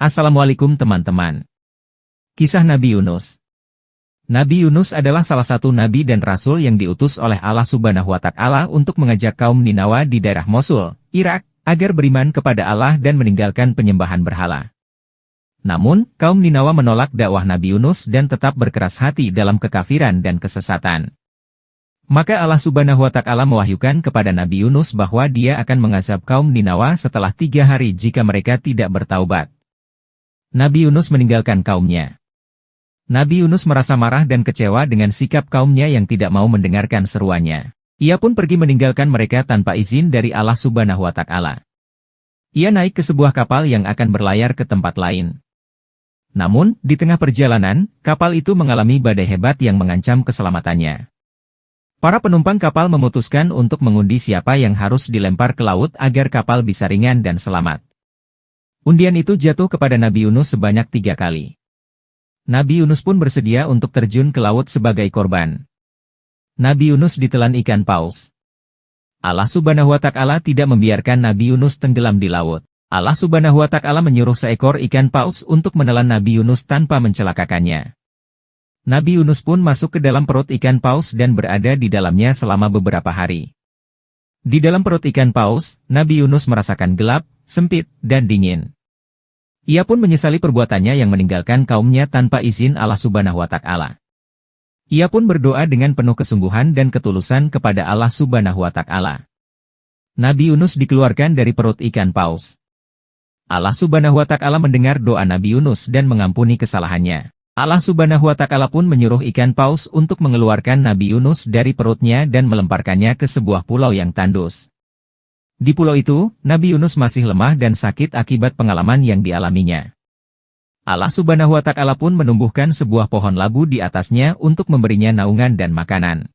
Assalamualaikum teman-teman. Kisah Nabi Yunus. Nabi Yunus adalah salah satu nabi dan rasul yang diutus oleh Allah Subhanahu wa Ta'ala untuk mengajak kaum Ninawa di daerah Mosul, Irak, agar beriman kepada Allah dan meninggalkan penyembahan berhala. Namun, kaum Ninawa menolak dakwah Nabi Yunus dan tetap berkeras hati dalam kekafiran dan kesesatan. Maka Allah Subhanahu wa Ta'ala mewahyukan kepada Nabi Yunus bahwa Dia akan mengazab kaum Ninawa setelah 3 hari jika mereka tidak bertaubat. Nabi Yunus meninggalkan kaumnya. Nabi Yunus merasa marah dan kecewa dengan sikap kaumnya yang tidak mau mendengarkan seruannya. Ia pun pergi meninggalkan mereka tanpa izin dari Allah Subhanahu wa Ta'ala. Ia naik ke sebuah kapal yang akan berlayar ke tempat lain. Namun, di tengah perjalanan, kapal itu mengalami badai hebat yang mengancam keselamatannya. Para penumpang kapal memutuskan untuk mengundi siapa yang harus dilempar ke laut agar kapal bisa ringan dan selamat. Undian itu jatuh kepada Nabi Yunus sebanyak 3 kali. Nabi Yunus pun bersedia untuk terjun ke laut sebagai korban. Nabi Yunus ditelan ikan paus. Allah Subhanahu wa Ta'ala tidak membiarkan Nabi Yunus tenggelam di laut. Allah Subhanahu wa Ta'ala menyuruh seekor ikan paus untuk menelan Nabi Yunus tanpa mencelakakannya. Nabi Yunus pun masuk ke dalam perut ikan paus dan berada di dalamnya selama beberapa hari. Di dalam perut ikan paus, Nabi Yunus merasakan gelap, sempit, dan dingin. Ia pun menyesali perbuatannya yang meninggalkan kaumnya tanpa izin Allah Subhanahu wa Ta'ala. Ia pun berdoa dengan penuh kesungguhan dan ketulusan kepada Allah Subhanahu wa Ta'ala. Nabi Yunus dikeluarkan dari perut ikan paus. Allah Subhanahu wa Ta'ala mendengar doa Nabi Yunus dan mengampuni kesalahannya. Allah Subhanahu wa Ta'ala pun menyuruh ikan paus untuk mengeluarkan Nabi Yunus dari perutnya dan melemparkannya ke sebuah pulau yang tandus. Di pulau itu, Nabi Yunus masih lemah dan sakit akibat pengalaman yang dialaminya. Allah Subhanahu wa Ta'ala pun menumbuhkan sebuah pohon labu di atasnya untuk memberinya naungan dan makanan.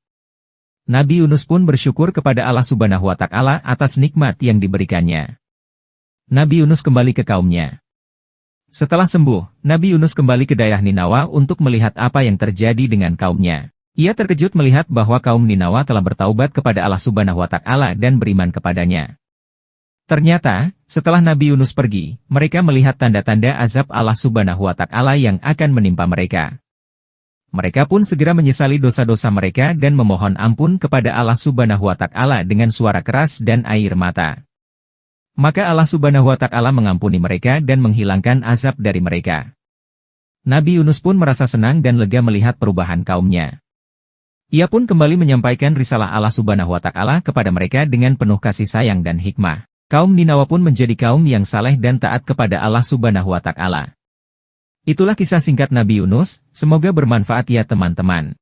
Nabi Yunus pun bersyukur kepada Allah Subhanahu wa Ta'ala atas nikmat yang diberikannya. Nabi Yunus kembali ke kaumnya. Setelah sembuh, Nabi Yunus kembali ke daerah Ninawa untuk melihat apa yang terjadi dengan kaumnya. Ia terkejut melihat bahwa kaum Ninawa telah bertaubat kepada Allah Subhanahu wa Ta'ala dan beriman kepadanya. Ternyata, setelah Nabi Yunus pergi, mereka melihat tanda-tanda azab Allah Subhanahu wa Ta'ala yang akan menimpa mereka. Mereka pun segera menyesali dosa-dosa mereka dan memohon ampun kepada Allah Subhanahu wa Ta'ala dengan suara keras dan air mata. Maka Allah Subhanahu wa Ta'ala mengampuni mereka dan menghilangkan azab dari mereka. Nabi Yunus pun merasa senang dan lega melihat perubahan kaumnya. Ia pun kembali menyampaikan risalah Allah Subhanahu wa Ta'ala kepada mereka dengan penuh kasih sayang dan hikmah. Kaum Ninawa pun menjadi kaum yang saleh dan taat kepada Allah Subhanahu wa Ta'ala. Itulah kisah singkat Nabi Yunus, semoga bermanfaat ya teman-teman.